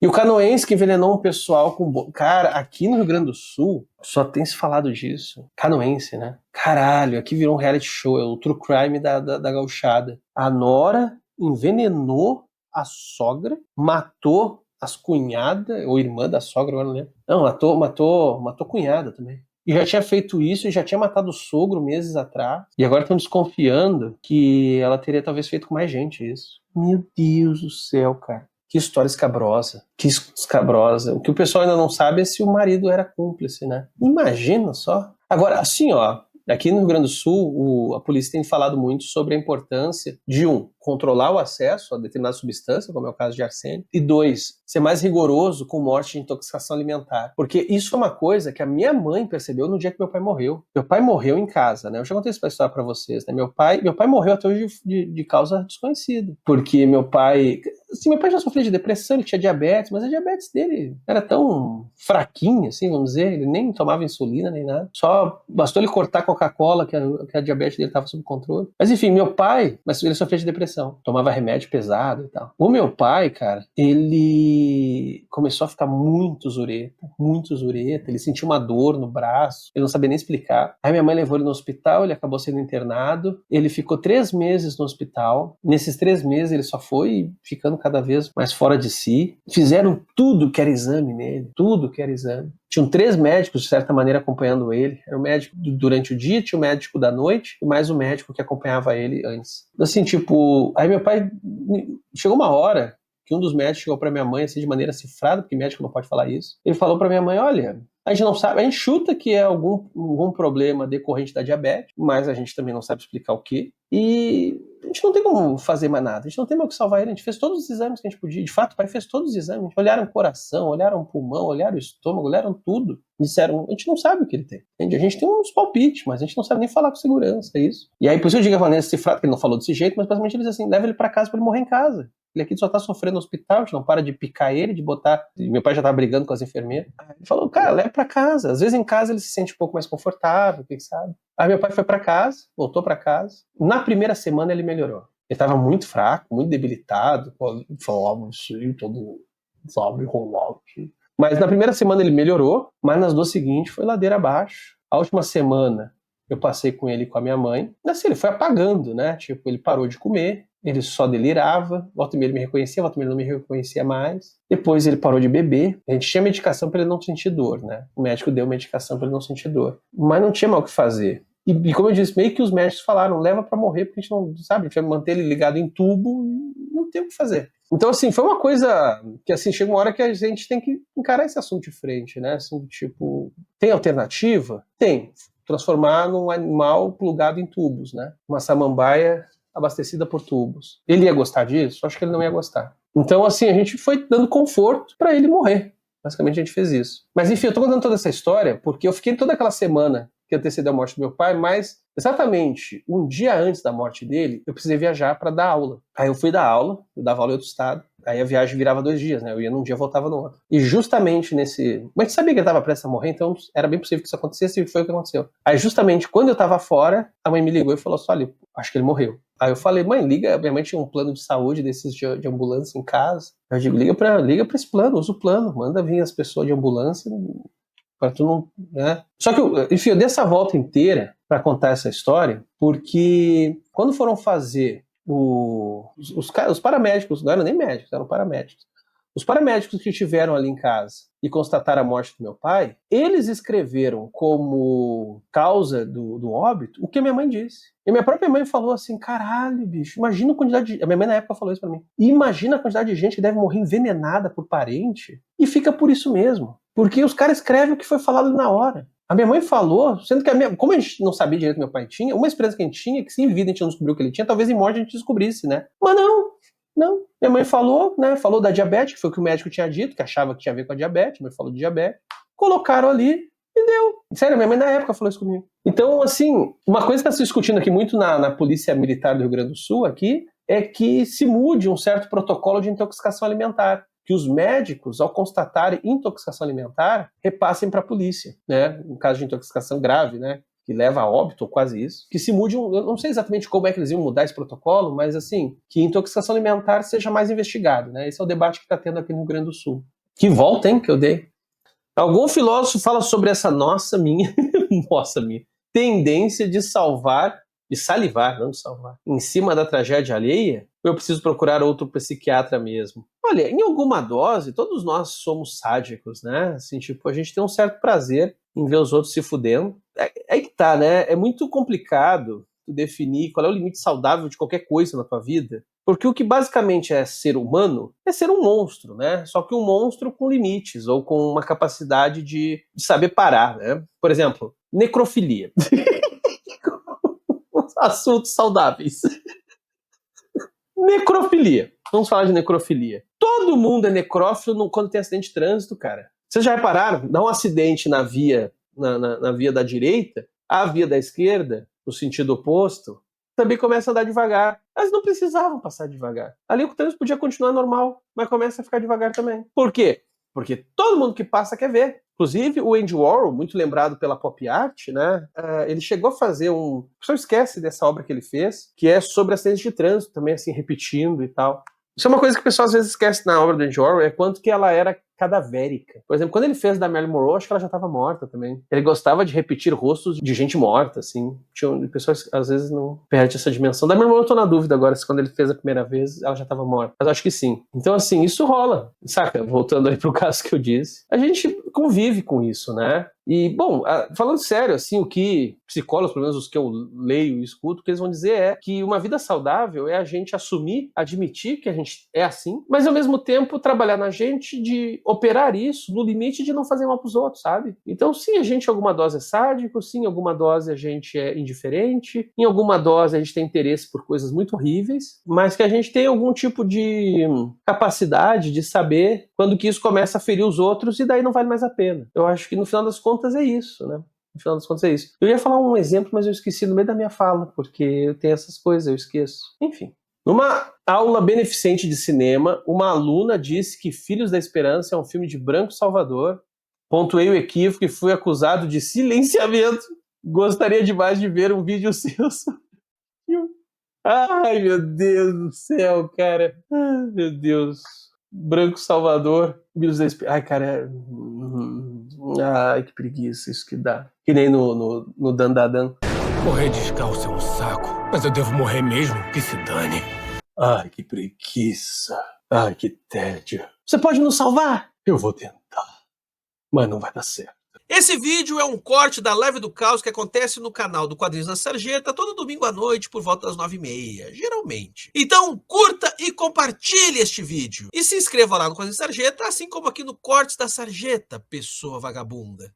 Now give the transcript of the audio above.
E o canoense que envenenou um pessoal com... Cara, aqui no Rio Grande do Sul, só tem se falado disso. Canoense, né? Caralho, aqui virou um reality show, é o true crime da gauchada. A nora envenenou a sogra, matou as cunhadas, ou irmã da sogra, agora não lembro. Não, matou cunhada também. E já tinha feito isso e já tinha matado o sogro meses atrás. E agora estão desconfiando que ela teria talvez feito com mais gente isso. Meu Deus do céu, cara. Que história escabrosa. Que escabrosa. O que o pessoal ainda não sabe é se o marido era cúmplice, né? Imagina só. Agora, assim, ó, aqui no Rio Grande do Sul, a polícia tem falado muito sobre a importância de, controlar o acesso a determinada substância, como é o caso de arsênio, e 2, ser mais rigoroso com morte de intoxicação alimentar. Porque isso é uma coisa que a minha mãe percebeu no dia que meu pai morreu. Meu pai morreu em casa, né? Eu já contei essa história pra vocês, né? Meu pai morreu até hoje de causa desconhecida. Porque meu pai já sofria de depressão, ele tinha diabetes, mas a diabetes dele era tão fraquinha, assim, vamos dizer, ele nem tomava insulina nem nada. Só bastou ele cortar a Coca-Cola que a diabetes dele estava sob controle. Mas enfim, meu pai, mas ele sofria de depressão, tomava remédio pesado e tal. O meu pai, cara, ele começou a ficar muito zureta, ele sentiu uma dor no braço, ele não sabia nem explicar. Aí minha mãe levou ele no hospital, ele acabou sendo internado, ele ficou 3 meses no hospital. Nesses 3 meses ele só foi ficando cada vez mais fora de si. Fizeram tudo que era exame nele, tudo que era exame. Tinham 3 médicos, de certa maneira, acompanhando ele. Era o médico durante o dia, tinha o médico da noite e mais o médico que acompanhava ele antes. Assim, tipo, aí meu pai... Chegou uma hora que um dos médicos chegou pra minha mãe, assim, de maneira cifrada, porque médico não pode falar isso. Ele falou pra minha mãe, olha, a gente não sabe, a gente chuta que é algum problema decorrente da diabetes, mas a gente também não sabe explicar o quê. E a gente não tem como fazer mais nada, a gente não tem mais o que salvar ele, a gente fez todos os exames que a gente podia. De fato, o pai fez todos os exames. Olharam o coração, olharam o pulmão, olharam o estômago, olharam tudo. Disseram, a gente não sabe o que ele tem. Entende? A gente tem uns palpites, mas a gente não sabe nem falar com segurança, é isso. E aí, por isso eu digo a Vanessa cifrado, que ele não falou desse jeito, mas basicamente ele diz assim, leva ele pra casa pra ele morrer em casa. Ele aqui só tá sofrendo no hospital, a gente não para de picar ele, de botar... E meu pai já tava brigando com as enfermeiras. Ele falou, cara, leva pra casa. Às vezes em casa ele se sente um pouco mais confortável, quem sabe. Aí meu pai foi pra casa, voltou pra casa. Na primeira semana ele melhorou. Ele tava muito fraco, muito debilitado. Falava assim, todo... sabe, rolava aqui. Mas na primeira semana ele melhorou, mas nas 2 seguintes foi ladeira abaixo. A última semana eu passei com ele e com a minha mãe. Assim, ele foi apagando, né? Tipo, ele parou de comer, ele só delirava, volta e meia ele me reconhecia, volta e meia ele não me reconhecia mais. Depois ele parou de beber. A gente tinha medicação para ele não sentir dor, né? O médico deu medicação para ele não sentir dor. Mas não tinha mal o que fazer. E como eu disse, meio que os médicos falaram, leva para morrer, porque a gente não, sabe, a gente vai manter ele ligado em tubo e não tem o que fazer. Então, assim, foi uma coisa que, assim, chega uma hora que a gente tem que encarar esse assunto de frente, né? Assim, tipo, tem alternativa? Tem. Transformar num animal plugado em tubos, né? Uma samambaia abastecida por tubos. Ele ia gostar disso? Acho que ele não ia gostar. Então, assim, a gente foi dando conforto para ele morrer. Basicamente, a gente fez isso. Mas, enfim, eu tô contando toda essa história porque eu fiquei toda aquela semana que antecedeu a morte do meu pai, mas exatamente um dia antes da morte dele, eu precisei viajar para dar aula. Aí eu fui dar aula, eu dava aula em outro estado, aí a viagem virava 2 dias, né? Eu ia num dia e voltava no outro. E justamente nesse... Mas a gente sabia que ele estava prestes a morrer, então era bem possível que isso acontecesse e foi o que aconteceu. Aí justamente quando eu estava fora, a mãe me ligou e falou assim, olha, acho que ele morreu. Aí eu falei, mãe, liga, minha mãe tinha um plano de saúde desses de ambulância em casa. Eu digo, liga pra esse plano, usa o plano, manda vir as pessoas de ambulância... Pra tu não, né? Só que, enfim, eu dei essa volta inteira para contar essa história, porque quando foram fazer os paramédicos, não eram nem médicos, eram paramédicos. Os paramédicos que estiveram ali em casa e constataram a morte do meu pai, eles escreveram como causa do óbito o que a minha mãe disse. E minha própria mãe falou assim, caralho, bicho, imagina a quantidade de... A minha mãe na época falou isso pra mim. Imagina a quantidade de gente que deve morrer envenenada por parente e fica por isso mesmo. Porque os caras escrevem o que foi falado na hora. A minha mãe falou, sendo que como a gente não sabia direito o que meu pai tinha, uma esperança que a gente tinha, que se em vida a gente não descobriu o que ele tinha, talvez em morte a gente descobrisse, né? Mas não. Minha mãe falou, né? Falou da diabetes, que foi o que o médico tinha dito, que achava que tinha a ver com a diabetes, mas falou de diabetes. Colocaram ali e deu. Sério, minha mãe na época falou isso comigo. Então, assim, uma coisa que está se discutindo aqui muito na Polícia Militar do Rio Grande do Sul, aqui, é que se mude um certo protocolo de intoxicação alimentar. Que os médicos, ao constatarem intoxicação alimentar, repassem para a polícia, né? No caso de intoxicação grave, né? que leva a óbito, ou quase isso, que se mude, eu não sei exatamente como é que eles iam mudar esse protocolo, mas assim, que intoxicação alimentar seja mais investigado, né? Esse é o debate que está tendo aqui no Rio Grande do Sul. Que volta, hein, que eu dei. Algum filósofo fala sobre essa minha tendência de salivar, não de salvar, em cima da tragédia alheia? Ou eu preciso procurar outro psiquiatra mesmo? Olha, em alguma dose, todos nós somos sádicos, né? Assim, tipo, a gente tem um certo prazer em ver os outros se fudendo. É que tá, né? É muito complicado definir qual é o limite saudável de qualquer coisa na tua vida, porque o que basicamente é ser humano é ser um monstro, né? Só que um monstro com limites, ou com uma capacidade de saber parar, né? Por exemplo, necrofilia. Assuntos saudáveis. Necrofilia. Vamos falar de necrofilia. Todo mundo é necrófilo quando tem acidente de trânsito, cara. Vocês já repararam? Dá um acidente na via, na via da direita, a via da esquerda, no sentido oposto, também começa a andar devagar. Mas não precisavam passar devagar. Ali o trânsito podia continuar normal, mas começa a ficar devagar também. Por quê? Porque todo mundo que passa quer ver. Inclusive, o Andy Warhol, muito lembrado pela pop art, né? Ele chegou a fazer o pessoal esquece dessa obra que ele fez, que é sobre acidentes de trânsito, também assim, repetindo e tal. Isso é uma coisa que o pessoal às vezes esquece na obra do Andy Warhol, é quanto que ela era cadavérica. Por exemplo, quando ele fez da Marilyn Monroe, acho que ela já estava morta também. Ele gostava de repetir rostos de gente morta, assim. Pessoas às vezes não perdem essa dimensão. Da Marilyn Monroe eu tô na dúvida agora se quando ele fez a primeira vez ela já estava morta. Mas acho que sim. Então, assim, isso rola. Saca? Voltando aí pro caso que eu disse. A gente convive com isso, né? E, bom, falando sério, assim, o que psicólogos, pelo menos os que eu leio e escuto, o que eles vão dizer é que uma vida saudável é a gente assumir, admitir que a gente é assim, mas ao mesmo tempo trabalhar na gente de operar isso no limite de não fazer mal pros outros, sabe? Então, sim, a gente em alguma dose é sádico, sim, em alguma dose a gente é indiferente, em alguma dose a gente tem interesse por coisas muito horríveis, mas que a gente tem algum tipo de capacidade de saber quando que isso começa a ferir os outros e daí não vale mais a pena. Eu acho que no final das contas é isso, né? No final das contas é isso. Eu ia falar um exemplo, mas eu esqueci no meio da minha fala, porque eu tenho essas coisas, eu esqueço. Enfim. Numa aula beneficente de cinema, uma aluna disse que Filhos da Esperança é um filme de Branco Salvador. Pontuei o equívoco e fui acusado de silenciamento. Gostaria demais de ver um vídeo seu. Ai, meu Deus do céu, cara. Ai, meu Deus. Branco Salvador. Filhos da Esperança. Ai, cara. Ai, que preguiça isso que dá. Que nem no Dandadan. Morrer descalço é um saco, mas eu devo morrer mesmo, que se dane. Ai, que preguiça. Ai, que tédio. Você pode nos salvar? Eu vou tentar, mas não vai dar certo. Esse vídeo é um corte da Live do Caos que acontece no canal do Quadrinhos da Sarjeta todo domingo à noite por volta das 9h30, geralmente. Então curta e compartilhe este vídeo. E se inscreva lá no Quadrinhos da Sarjeta, assim como aqui no Cortes da Sarjeta, pessoa vagabunda.